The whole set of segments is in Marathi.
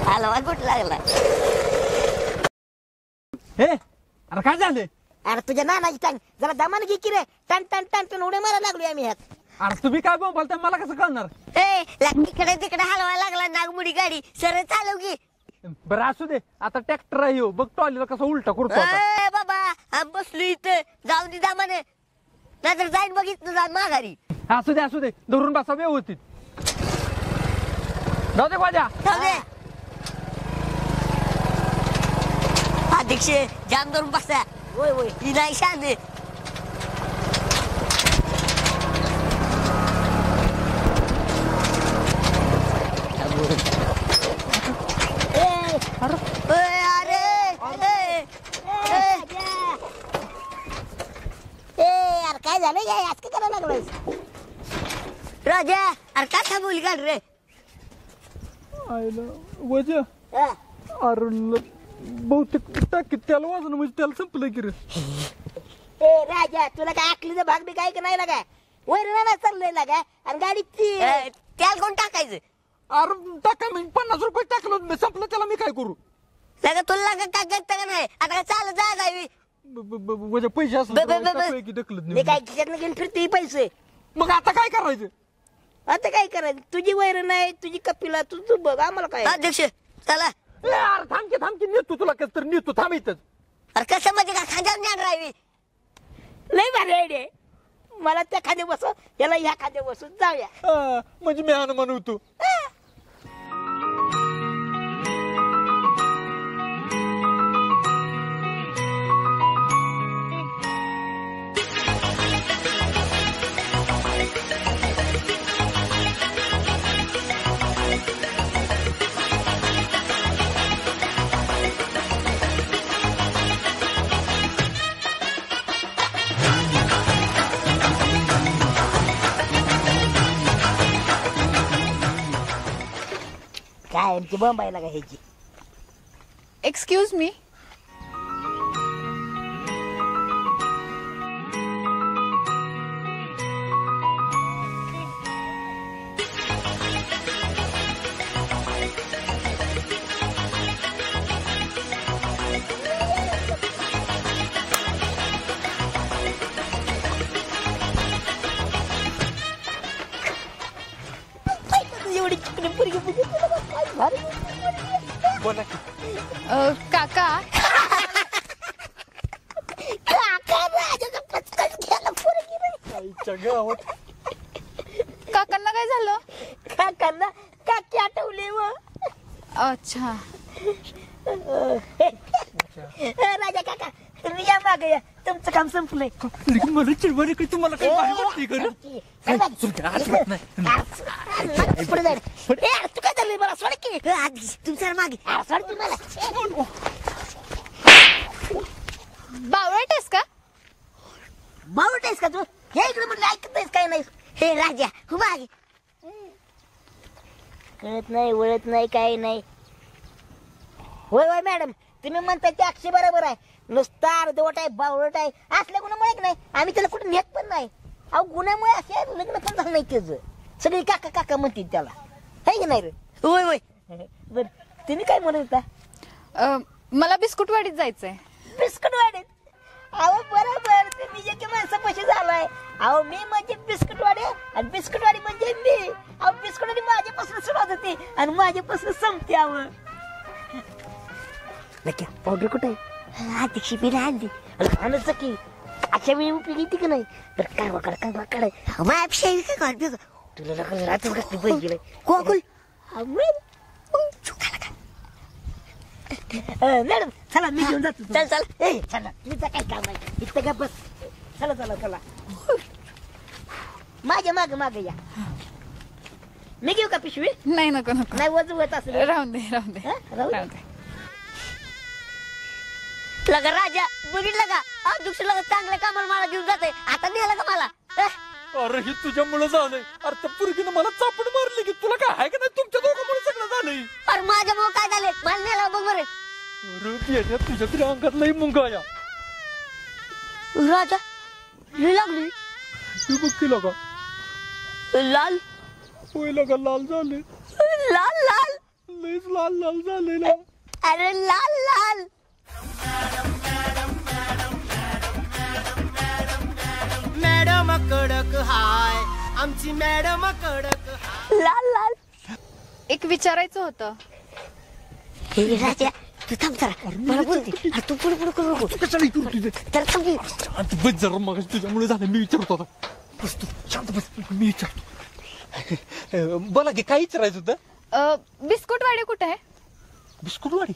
हलवा कुठं लागला? हे अरे काय झालं? अरे तुझ्या नानाची टांग जरा दमान घे की रे. टन टन टन टन उड्या मारा लागलो आम्ही ह्यात. अरे तुम्ही काय बोलताय मला कसं कळणार? तिकडे तिकडे हलवा लागला नागमुडी गाडी सरळ चालव की. बरं असू दे आता ट्रॅक्टर आहे बघ टॉलीला कसा उलटा करतो आता. बाबा आम्ही बसलो इथं जाऊन दे दामाने नाहीतर जाईन बघितलं जा माघारी. असू दे धरून बसा व्यवस्थित. जाऊ दे माझ्या अध्यक्ष जाम धरून बसा. होय होय ही नाही शांत. यार काय झालं काय आज काय करायला लागलायस? राजा अरे काय थांबवली गाडी रे? वजा अरे बहुतेक टाकीत त्याला वाजणं म्हणजे त्याला संपलं की रे. ए राजा तुला काय आखलीचा भाग बी काय का नाही लागा? वैरण चाललंय लागा आणि गाडी त्याला कोण टाकायचं? अरे टाका मी 50 रुपये टाकलो मी संपलं त्याला मी काय करू? लगा तुला काय करता का नाही आता काय चालत जा गावी. वजा पैसे असले की ढकलत मी नाही. काय खिशात घेऊन फिरते पैसे. मग आता काय करायचं? आता काय करायचं? तुझी वैरण नाही तुझी कपिला तू बघ आम्हाला काय. अध्यक्ष चला. यार थांबके नेतो तुला कसं तर नेतो थांब इथंच. अरे कसं म्हणजे का खांद्यावर ज्ञान राहावी. लय भारी आयडिया. मला त्या खांद्या बसव याला ह्या खांद्या बसून जाऊया. म्हणजे मी हनुमान होतो. काय आमची बंबाईला का ह्याची. Excuse me. एवढी चिकनी पोरगी बघितली ना, काय भारी. बोला काका काका राजाचा पचकन गेला पोरगी रे. आईच्या गावात काकांना काय झालं? काकांना काकी आठवली व. अच्छा राजा काका तुम्ही या मागे या तुमचं काम संपलंय. लेकिन मला चिडवाणी काही तुम्हाला काही माहिती वाटते का रे? पुढे जाईल. तू काय चाललंय मला सोड की. तुमच्या मागे सोड की मला. बावळट आहेस का? बावट आहेस का तू? हे इकडे म्हणलं ऐकत नाहीस काय नाही. हे राजा हो मागे. कळत नाही वळत नाही काही नाही. होय होय मॅडम तुम्ही म्हणताय ते अक्षय बरोबर आहे. नुसता अर्धवट आहे बावळट आहे असल्या गुणामुळे नाही आम्ही त्याला कुठे नेत पण नाही. अहो गुन्ह्यामुळे असे लग्न पण झालं नाही त्याचं. सगळी काका काका म्हणतील त्याला है की नाही रे? होय होय. बर तुम्ही काय म्हणत होता? मला बिस्कुटवाडीत जायचंय. बिस्कुट वाडीत? अहो बरोबर तुम्ही जे माणसापाशी झालाय. अहो मी म्हणजे बिस्कुट वाडी आणि बिस्कुट वाडी म्हणजे मी. अहो बिस्कुट वाडी माझ्यापासून सुरुवात होते आणि माझ्यापासून संपते. अहो नक्की पावडर कुठे आहे? अध्यक्ष मी आणली. खाणं की अशा वेळी उपयोगी येते की नाही. तर काय वाकड काय वाकड माझ्या काय करते तुला नका रातच घातली पाहिजे. कोकुल मॅडम चला मी घेऊन जातो. चल चल. ए चला तुमचं काय काम आहे इथं का बस. चला चला चला माझ्या माग माग या. मी घेऊ का पिशवी? नाही नको नको नाही वजन होत असेल. राहून दे राहून दे राहू राहून दे. लगा राजा बघितलं का अध्यक्ष लगा चांगल्या कामाला मला घेऊन जाते. आता नेला का मला? अरे हे तुझ्यामुळे झालंय. अरे त्या पुरगीनं मला चापड मारली की तुला काय आहे का नाही? तुमच्या दोघांमुळे सगळं झालंय. अरे माझ्यामुळे काय झाले मला नेला बघ बरे. अरे तुझ्या तरी अंगात लई मुंगाया. राजा लई लागली. तू बघ की लगा लाल होय लगा लाल झाले. लाल लाल लयच लाल लाल झालेला. अरे लाल लाल मॅडम कडक हाय आमची मॅडम कडक हाय. लाल लाल. एक विचारायचं होतं. हे राजा तू थांब जरा मला बोलते. अरे तू पुढे पुढे करू नको. कशाला इकडून तुझे तर थांब की. शांत बस जरा. मग तुझ्यामुळे झालं. मी विचारतो आता. बस तू शांत बस. मी विचारतो. बोला की काय विचारायचं होतं. बिस्कुटवाडी कुठे आहे? बिस्कुटवाडी.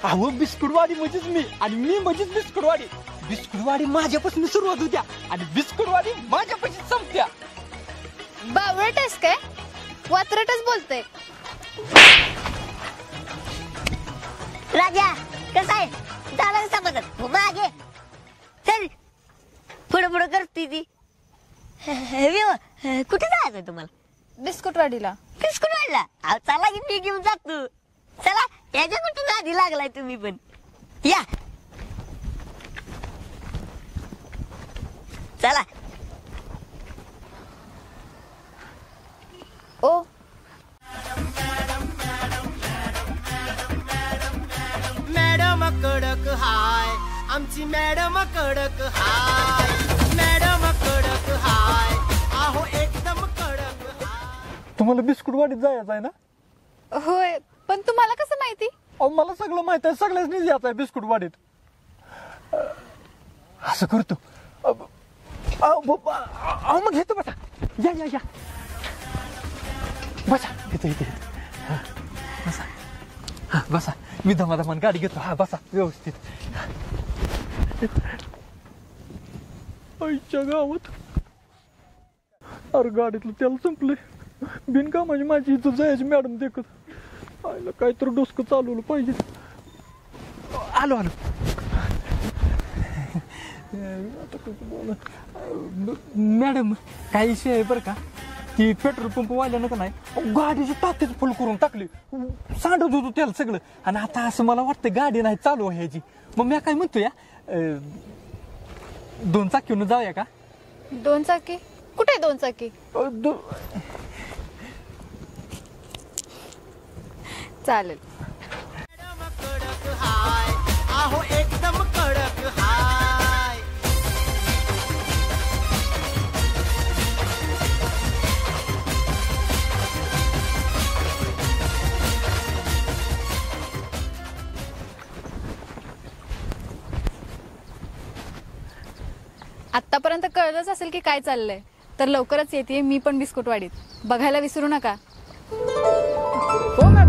अहो बिस्कुटवाडी म्हणजेच मी आणि मी म्हणजेच बिस्कुटवाडी. बिस्कुटवाडी माझ्यापासून सुरुवात होत्या आणि बिस्कुटवाडी माझ्यापासून संपत्या. बावळट आहेस काय? वात्रटच बोलतोय. राजा कसं आहे झालं का समजत मागे चल पुढे पुढे करते ती. कुठे जायचंय तुम्हाला? बिस्कुटवाडीला. बिस्कुट वाढला. अहो चला की मी घेऊन जातो. चला याच्या कुठून आधी लागलाय तुम्ही पण या. चला. ओ मॅडम कडक हाय आमची मॅडम कडक हाय. मॅडम कडक हाय आहो एकदम कडक हाय. तुम्हाला बिस्कुटवाडीत जायचं आहे ना? होय, पण तुम्हाला कसं माहिती? अहो मला सगळं माहित आहे. सगळ्यांनीच यायचं आहे बिस्कुटवाडीत. असं करतो. अहो मग घेतो. बसा या या या. बसा इथे इथे. बसा. हा बसा. मी धमाधमान गाडी घेतो. हा बसा व्यवस्थित. आईच्या गावात अरे गाडीतलं तेल संपले. बिनकामाची माझी इथं जायची मॅडम देखत. आईला काहीतरी डोसकं चालवलं पाहिजे. आलो आलो. मॅडम काही विषय आहे बरं का. ती पेट्रोल पंप वाल्यानं का नाही गाडीची टाकीच फुल करून टाकली. सांडत होतो त्याला सगळं. आणि आता असं मला वाटतं गाडी नाही चालू ह्याची. मग मी काय म्हणतो या 2 चाकीनं जाऊया का? 2 चाकी? कुठे 2 चाकी? चालेल. मॅडम कडक हाय आहो एकदम कडक हाय. आतापर्यंत कळलंच असेल की काय चाललंय. तर लवकरच येते मी पण बिस्कुटवाडीत. बघायला विसरू नका. हो मॅडम.